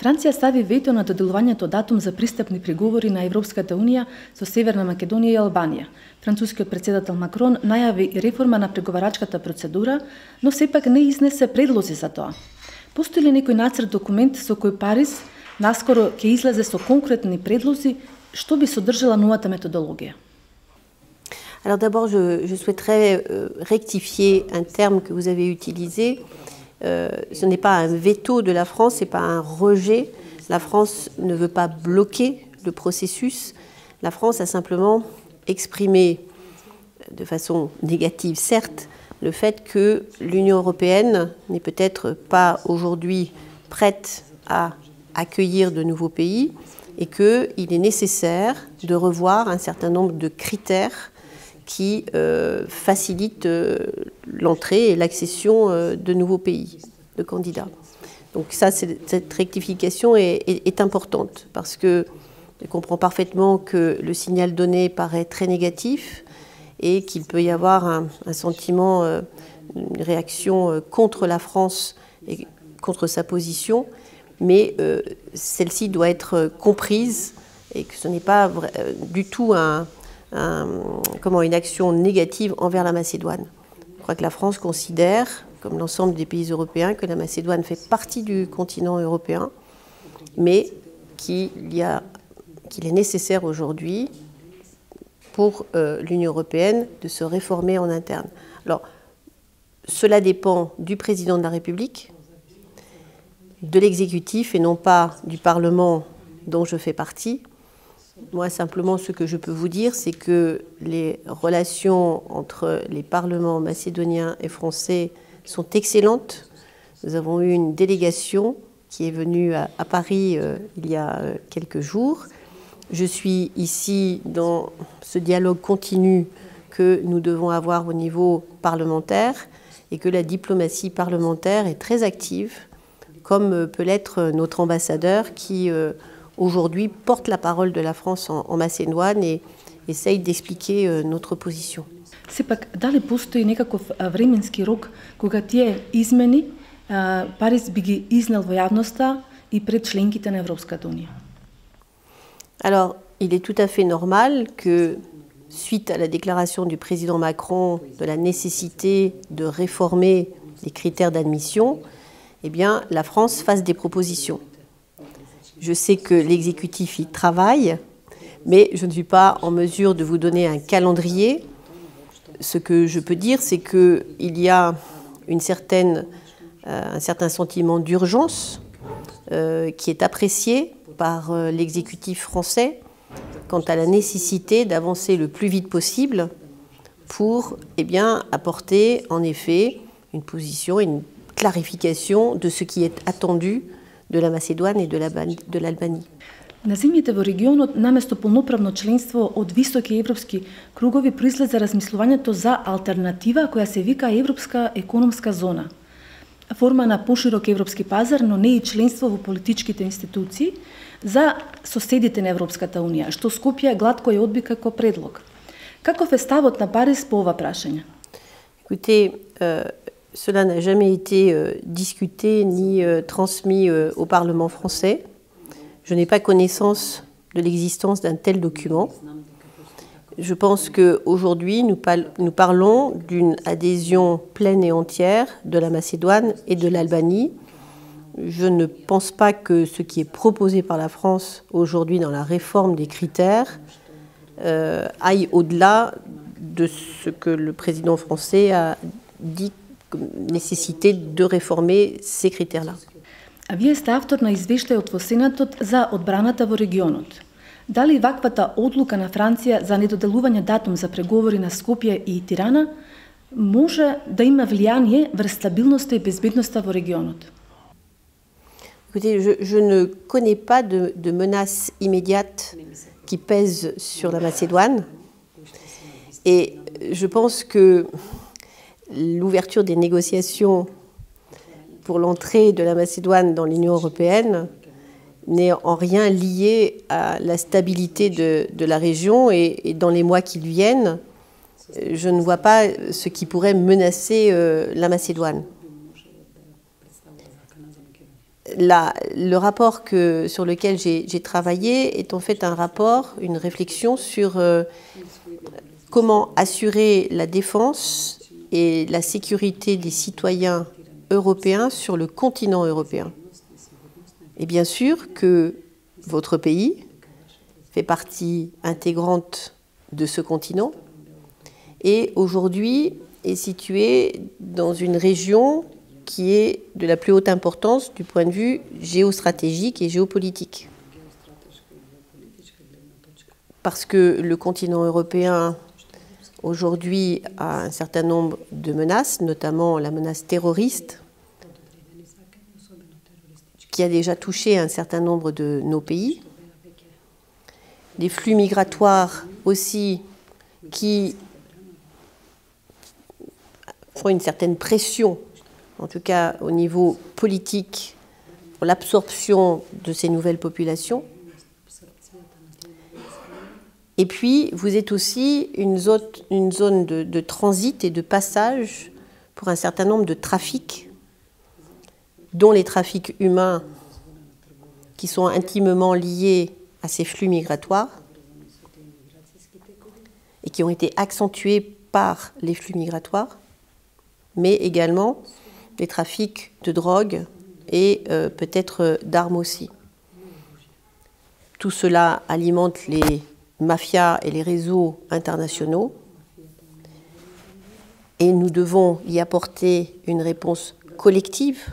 Франција стави вето на доделувањето датум за пристапни преговори на Европската унија со Северна Македонија и Албанија. Францускиот председател Макрон најави и реформа на преговарачката процедура, но сепак не изнесе предлози за тоа. Постои ли некој нацрт документ со кој Париз наскоро ќе излезе со конкретни предлози што би содржала новата методологија? Alors d'abord, je souhaiterais rectifier un terme que vous avez utilisé. Ce n'est pas un veto de la France, ce n'est pas un rejet. La France ne veut pas bloquer le processus. La France a simplement exprimé, de façon négative certes, le fait que l'Union européenne n'est peut-être pas aujourd'hui prête à accueillir de nouveaux pays et qu'il est nécessaire de revoir un certain nombre de critères qui facilite l'entrée et l'accession de nouveaux pays, de candidats. Donc ça, cette rectification est importante parce que je comprends parfaitement que le signal donné paraît très négatif et qu'il peut y avoir un sentiment, une réaction contre la France et contre sa position, mais celle-ci doit être comprise et que ce n'est pas du tout une action négative envers la Macédoine. Je crois que la France considère, comme l'ensemble des pays européens, que la Macédoine fait partie du continent européen, mais qu'il est nécessaire aujourd'hui pour l'Union européenne de se réformer en interne. Alors, cela dépend du président de la République, de l'exécutif et non pas du Parlement dont je fais partie. Moi, simplement, ce que je peux vous dire, c'est que les relations entre les parlements macédoniens et français sont excellentes. Nous avons eu une délégation qui est venue à Paris il y a quelques jours. Je suis ici dans ce dialogue continu que nous devons avoir au niveau parlementaire et que la diplomatie parlementaire est très active, comme peut l'être notre ambassadeur qui aujourd'hui porte la parole de la France en Macédoine et essaye d'expliquer notre position. Сепак, дали постои некаков временски рок кога тие измени Париз би ги изнел во јавноста и пред членките на Европската унија? Alors, il est tout à fait normal que, suite à la déclaration du président Macron de la nécessité de réformer les critères d'admission, eh bien, la France fasse des propositions. Je sais que l'exécutif y travaille, mais je ne suis pas en mesure de vous donner un calendrier. Ce que je peux dire, c'est qu'il y a un certain sentiment d'urgence qui est apprécié par l'exécutif français quant à la nécessité d'avancer le plus vite possible pour apporter en effet une position, une clarification de ce qui est attendu de la Macédoine et de l'Albanie. На земјите во регионот, наместо полноправно членство од високи европски кругови, произлезе размислувањето за алтернатива која се вика Европска економска зона. Форма на поширок европски пазар, но не и членство во политичките институции за соседите на Европската унија, што Скопје гладко ја одби како предлог. Каков е ставот на Париз по ова прашање? Écoutez, cela n'a jamais été discuté ni transmis au Parlement français. Je n'ai pas connaissance de l'existence d'un tel document. Je pense qu'aujourd'hui, nous parlons d'une adhésion pleine et entière de la Macédoine et de l'Albanie. Je ne pense pas que ce qui est proposé par la France aujourd'hui dans la réforme des critères aille au-delà de ce que le président français a dit comme nécessité de réformer ces critères-là. А вие сте автор на извештајот во Сенатот за одбраната во регионот. Дали ваквата одлука на Франција за недоделување датум за преговори на Скопје и Тирана може да има влијание врз стабилноста и безбедноста во регионот? Écoutez, je ne connais pas de menace immédiate qui pèse sur la Macédoine et je pense que l'ouverture des négociations pour l'entrée de la Macédoine dans l'Union européenne n'est en rien liée à la stabilité de la région et dans les mois qui viennent, je ne vois pas ce qui pourrait menacer la Macédoine. le rapport sur lequel j'ai travaillé est en fait un rapport, une réflexion sur comment assurer la défense et la sécurité des citoyens européens sur le continent européen. Et bien sûr que votre pays fait partie intégrante de ce continent et aujourd'hui est situé dans une région qui est de la plus haute importance du point de vue géostratégique et géopolitique. Parce que le continent européen aujourd'hui a un certain nombre de menaces, notamment la menace terroriste, qui a déjà touché un certain nombre de nos pays. Les flux migratoires aussi qui font une certaine pression, en tout cas au niveau politique, pour l'absorption de ces nouvelles populations. Et puis, vous êtes aussi une zone de transit et de passage pour un certain nombre de trafics, dont les trafics humains qui sont intimement liés à ces flux migratoires et qui ont été accentués par les flux migratoires, mais également des trafics de drogue et peut-être d'armes aussi. Tout cela alimente les mafias et les réseaux internationaux et nous devons y apporter une réponse collective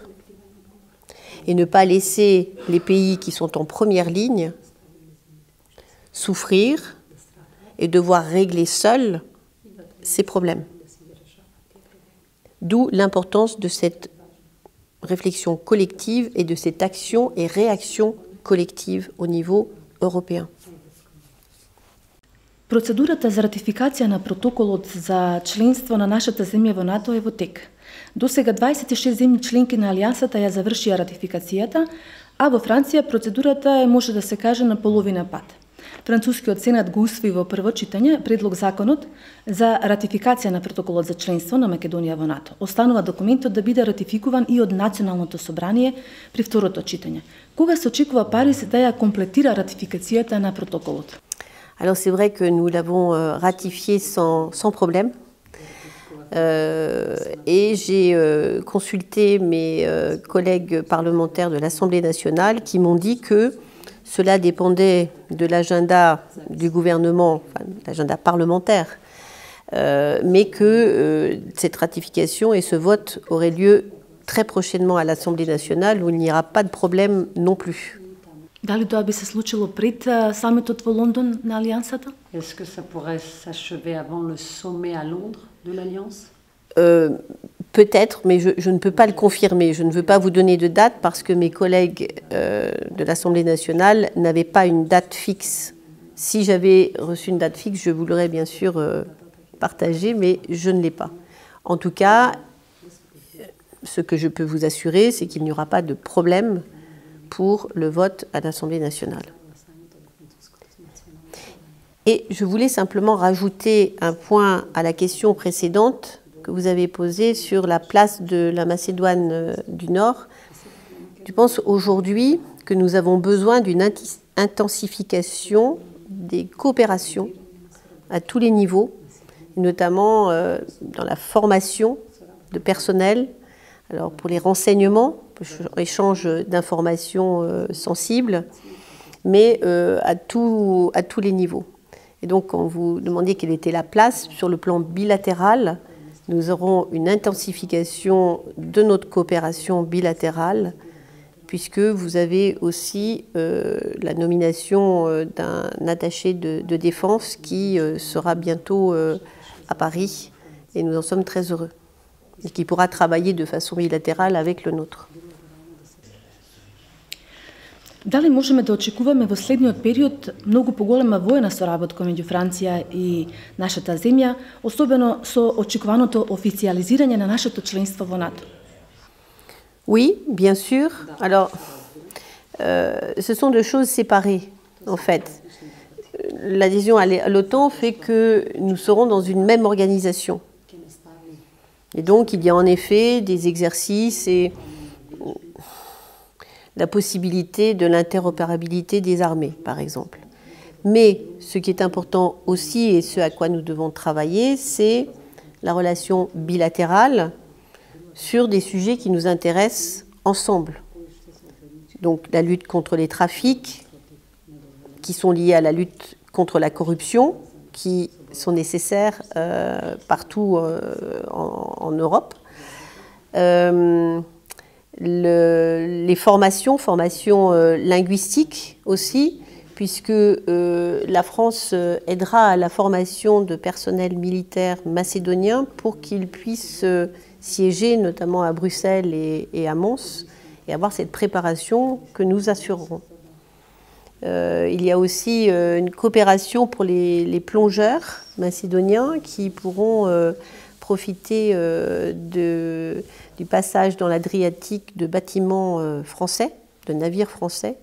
et ne pas laisser les pays qui sont en première ligne souffrir et devoir régler seuls ces problèmes. D'où l'importance de cette réflexion collective et de cette action et réaction collective au niveau européen. Процедурата за ратификација на протоколот за членство на нашата земја во НАТО е во тек. До сега 26 земји членки на Алијансата ја завршија ратификацијата, а во Франција процедурата е, може да се каже, на половина пат. Францускиот сенат го усвои во прво читање предлог законот за ратификација на протоколот за членство на Македонија во НАТО. Останува документот да биде ратификуван и од Националното собрание при второто читање. Кога се очекува Париз да ја комплетира ратификацијата на протоколот? Alors c'est vrai que nous l'avons ratifié sans problème et j'ai consulté mes collègues parlementaires de l'Assemblée nationale qui m'ont dit que cela dépendait de l'agenda du gouvernement, enfin, l'agenda parlementaire, mais que cette ratification et ce vote auraient lieu très prochainement à l'Assemblée nationale où il n'y aura pas de problème non plus. Дали тоа би се случило пред самитот во Лондон на Алијансата? Est-ce que ça pourrait s'achever avant le sommet à Londres de l'Alliance? Peut-être, mais je ne peux pas le confirmer. Je ne veux pas vous donner de date parce que mes collègues de l'Assemblée nationale n'avaient pas une date fixe. Si j'avais reçu une date fixe, je vous l'aurais bien sûr partagée, mais je ne l'ai pas. En tout cas, ce que je peux vous assurer, c'est qu'il n'y aura pas de problème pour le vote à l'Assemblée nationale. Et je voulais simplement rajouter un point à la question précédente que vous avez posée sur la place de la Macédoine du Nord. Je pense aujourd'hui que nous avons besoin d'une intensification des coopérations à tous les niveaux, notamment dans la formation de personnel, alors pour les renseignements, échange d'informations sensibles, mais à tous les niveaux. Et donc, quand vous demandiez quelle était la place, sur le plan bilatéral, nous aurons une intensification de notre coopération bilatérale, puisque vous avez aussi la nomination d'un attaché de défense qui sera bientôt à Paris, et nous en sommes très heureux, et qui pourra travailler de façon bilatérale avec le nôtre. Дали можеме да очекуваме во следниот период многу поголема војна соработка меѓу Франција и нашата земја, особено со очекуваното официализирање на нашето членство во НАТО? Oui, bien sûr. Alors, ce sont deux choses séparées, en fait. L'adhésion à l'OTAN fait que nous serons dans une même organisation. Et donc, il y a en effet des exercices et la possibilité de l'interopérabilité des armées, par exemple. Mais ce qui est important aussi, et ce à quoi nous devons travailler, c'est la relation bilatérale sur des sujets qui nous intéressent ensemble. Donc la lutte contre les trafics, qui sont liés à la lutte contre la corruption, qui sont nécessaires partout en Europe. Les formations linguistiques aussi, puisque la France aidera à la formation de personnel militaire macédonien pour qu'ils puissent siéger notamment à Bruxelles et à Mons et avoir cette préparation que nous assurerons. Il y a aussi une coopération pour les plongeurs macédoniens qui pourront profiter du passage dans l'Adriatique de bâtiments français, de navires français,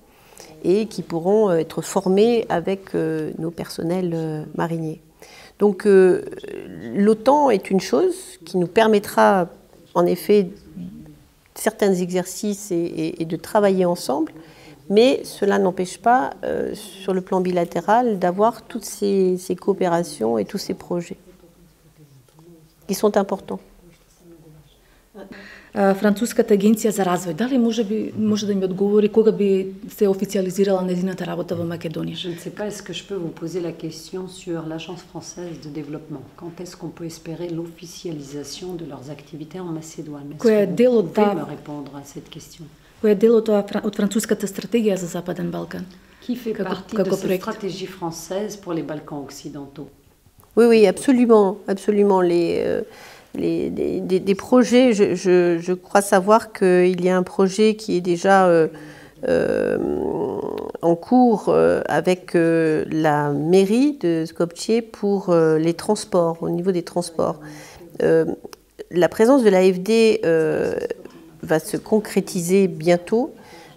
et qui pourront être formés avec nos personnels mariniers. Donc l'OTAN est une chose qui nous permettra en effet certains exercices et de travailler ensemble, mais cela n'empêche pas, sur le plan bilatéral, d'avoir toutes ces coopérations et tous ces projets qui sont importants. Француската агенција за развој, дали може да ми одговори кога би се официализирала нејзината работа во Македонија? Je ne sais pas, est-ce que je peux vous poser la question sur l'Agence française de développement? Quand est-ce qu'on peut espérer l'officialisation de leurs activités en Macédoine? Est-ce que vous pouvez me répondre à cette question? Кој е дел од француската стратегија за Западен Балкан? Qui fait partie de cette stratégie française pour les Balkans occidentaux? Oui, absolument, absolument. Des projets, je crois savoir qu'il y a un projet qui est déjà en cours avec la mairie de Skopje pour les transports, au niveau des transports. La présence de l'AFD va se concrétiser bientôt.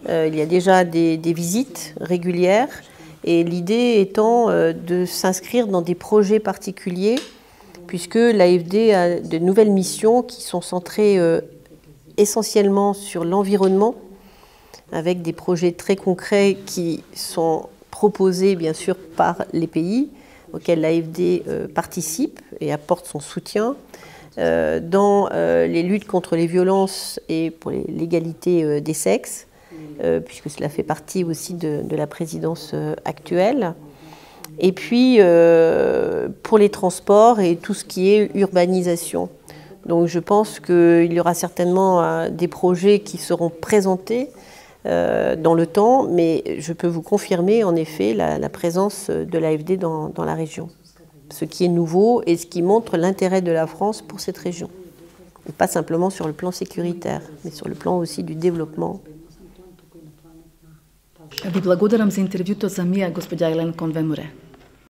Il y a déjà des visites régulières et l'idée étant de s'inscrire dans des projets particuliers puisque l'AFD a de nouvelles missions qui sont centrées essentiellement sur l'environnement, avec des projets très concrets qui sont proposés bien sûr par les pays auxquels l'AFD participe et apporte son soutien, dans les luttes contre les violences et pour l'égalité des sexes, puisque cela fait partie aussi de la présidence actuelle. Et puis, pour les transports et tout ce qui est urbanisation. Donc je pense qu'il y aura certainement des projets qui seront présentés dans le temps, mais je peux vous confirmer en effet la présence de l'AFD dans la région. Ce qui est nouveau et ce qui montre l'intérêt de la France pour cette région. Et pas simplement sur le plan sécuritaire, mais sur le plan aussi du développement. Ви благодарам за интервјуто за Мија, господја Елен Конвемуре.